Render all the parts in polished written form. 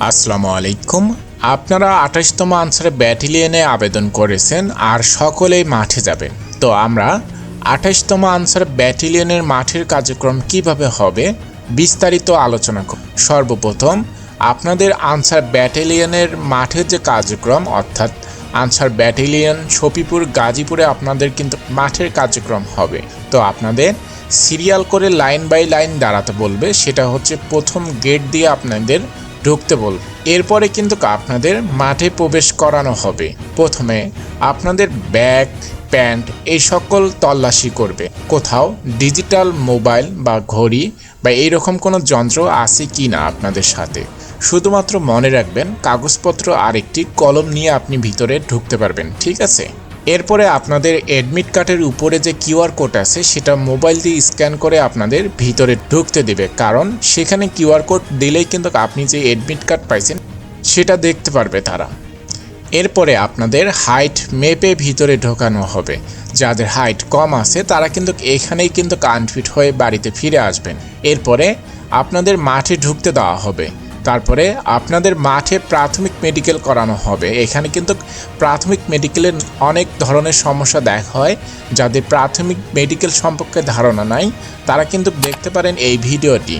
আসসালামু আলাইকুম। আপনারা ২৮তম আনসারে ব্যাটালিয়নে আবেদন করেছেন আর সকলেই মাঠে যাবেন। তো আমরা ২৮তম আনসার ব্যাটালিয়নের মাঠের কার্যক্রম কিভাবে হবে বিস্তারিত আলোচনা করব। সর্বপ্রথম আপনাদের আনসার ব্যাটালিয়নের মাঠের যে কার্যক্রম অর্থাৎ আনসার ব্যাটালিয়ন শফিপুর গাজীপুরে আপনাদের কিন্তু মাঠের কার্যক্রম হবে। তো আপনাদের সিরিয়াল করে লাইন বাই লাইন দাঁড়াতে বলবে, সেটা হচ্ছে প্রথম গেট দিয়ে আপনাদের ঢুকতে বলবে। এরপরে কিন্তু আপনাদের মাঠে প্রবেশ করানো হবে। প্রথমে আপনাদের ব্যাগ প্যান্ট এই সকল তল্লাশি করবে, কোথাও ডিজিটাল মোবাইল বা ঘড়ি বা এইরকম কোনো যন্ত্র আছে কি না আপনাদের সাথে। শুধুমাত্র মনে রাখবেন কাগজপত্র আর একটি কলম নিয়ে আপনি ভিতরে ঢুকতে পারবেন, ঠিক আছে। এরপরে আপনাদের অ্যাডমিট কার্ডের উপরে যে কিউআর কোড আছে সেটা মোবাইল দিয়ে স্ক্যান করে আপনাদের ভিতরে ঢুকতে দেবে, কারণ সেখানে কিউআর কোড দিলেই কিন্তু আপনি যে অ্যাডমিট কার্ড পাইছেন সেটা দেখতে পারবে তারা। এরপরে আপনাদের হাইট মেপে ভিতরে ঢোকানো হবে। যাদের হাইট কম আছে তারা কিন্তু এখানেই কিন্তু আনফিট হয়ে বাড়িতে ফিরে আসবেন। এরপরে আপনাদের মাঠে ঢুকতে দেওয়া হবে। তারপরে আপনাদের মাঠে প্রাথমিক মেডিকেল করানো হবে। এখানে কিন্তু প্রাথমিক মেডিকেলের অনেক ধরনের সমস্যা দেখা হয়। যাদের প্রাথমিক মেডিকেল সম্পর্কে ধারণা নাই তারা কিন্তু দেখতে পারেন এই ভিডিওটি।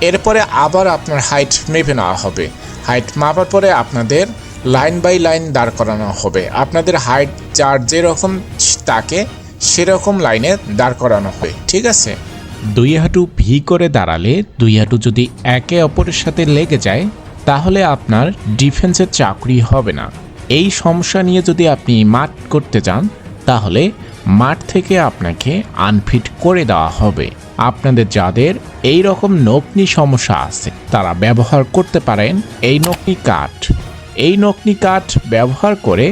এরপরে আবার আপনার হাইট মেপে নেওয়া হবে। হাইট মাপার পরে আপনাদের লাইন বাই লাইন দাঁড় করানো হবে। আপনাদের হাইট যার যেরকম তাকে সেরকম লাইনে দাঁড় করানো হবে, ঠিক আছে। দুই হাঁটু ভি করে দাঁড়ালে দুই হাঁটু যদি একে অপরের সাথে লেগে যায় তাহলে আপনার ডিফেন্সের চাকরি হবে না। এই সমস্যা নিয়ে যদি আপনি মাঠ করতে চান তাহলে মাঠ থেকে আপনাকে আনফিট করে দেওয়া হবে। আপনাদের যাদের এই রকম নকনি সমস্যা আছে তারা ব্যবহার করতে পারেন এই নকনি কাঠ। এই নকনি কাঠ ব্যবহার করে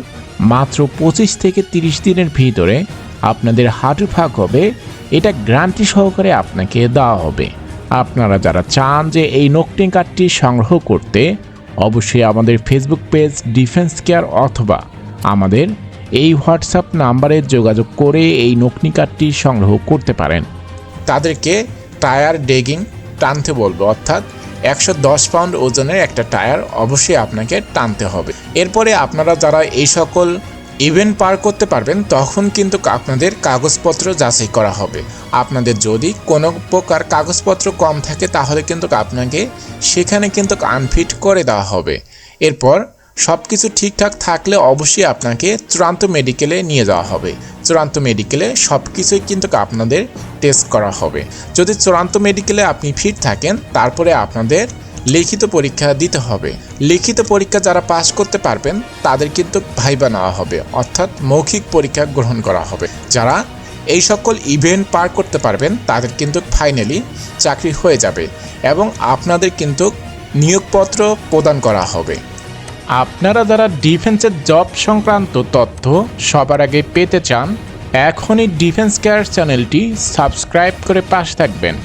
মাত্র 25 থেকে 30 দিনের ভিতরে আপনাদের হাঁটু ফাঁক হবে। এটা গ্যারান্টি সহকারে আপনাকে দেওয়া হবে। আপনারা যারা চান যে এই নকনি কার্ডটি সংগ্রহ করতে অবশ্যই আমাদের ফেসবুক পেজ ডিফেন্স কেয়ার অথবা আমাদের এই হোয়াটসঅ্যাপ নাম্বারে যোগাযোগ করে এই নকনি কার্ডটি সংগ্রহ করতে পারেন। তাদেরকে টায়ার ডেগিং টানতে বলবো, অর্থাৎ 110 পাউন্ড ওজনের একটা টায়ার অবশ্যই আপনাকে টানতে হবে। এরপরে আপনারা যারা এই সকল ইভেন্ট পার করতে পারবেন তখন কিন্তু আপনাদের কাগজপত্র যাচাই করা হবে। আপনাদের যদি কোনো প্রকার কাগজপত্র কম থাকে তাহলে কিন্তু আপনাকে সেখানে কিন্তু আনফিট করে দেওয়া হবে। এরপর সব কিছু ঠিকঠাক থাকলে অবশ্যই আপনাকে চূড়ান্ত মেডিকেলে নিয়ে যাওয়া হবে। চূড়ান্ত মেডিকেলে সব কিছুই কিন্তু আপনাদের টেস্ট করা হবে। যদি চূড়ান্ত মেডিকেলে আপনি ফিট থাকেন তারপরে আপনাদের লিখিত পরীক্ষা দিতে হবে। লিখিত পরীক্ষা যারা পাস করতে পারবেন তাদের কিন্তু ভাইবা নেওয়া হবে, অর্থাৎ মৌখিক পরীক্ষা গ্রহণ করা হবে। যারা এই সকল ইভেন্ট পার করতে পারবেন তাদের কিন্তু ফাইনালি চাকরি হয়ে যাবে এবং আপনাদের কিন্তু নিয়োগপত্র প্রদান করা হবে। আপনারা যারা ডিফেন্সের জব সংক্রান্ত তথ্য সবার আগে পেতে চান এখনই ডিফেন্স কেয়ার চ্যানেলটি সাবস্ক্রাইব করে পাশে থাকবেন।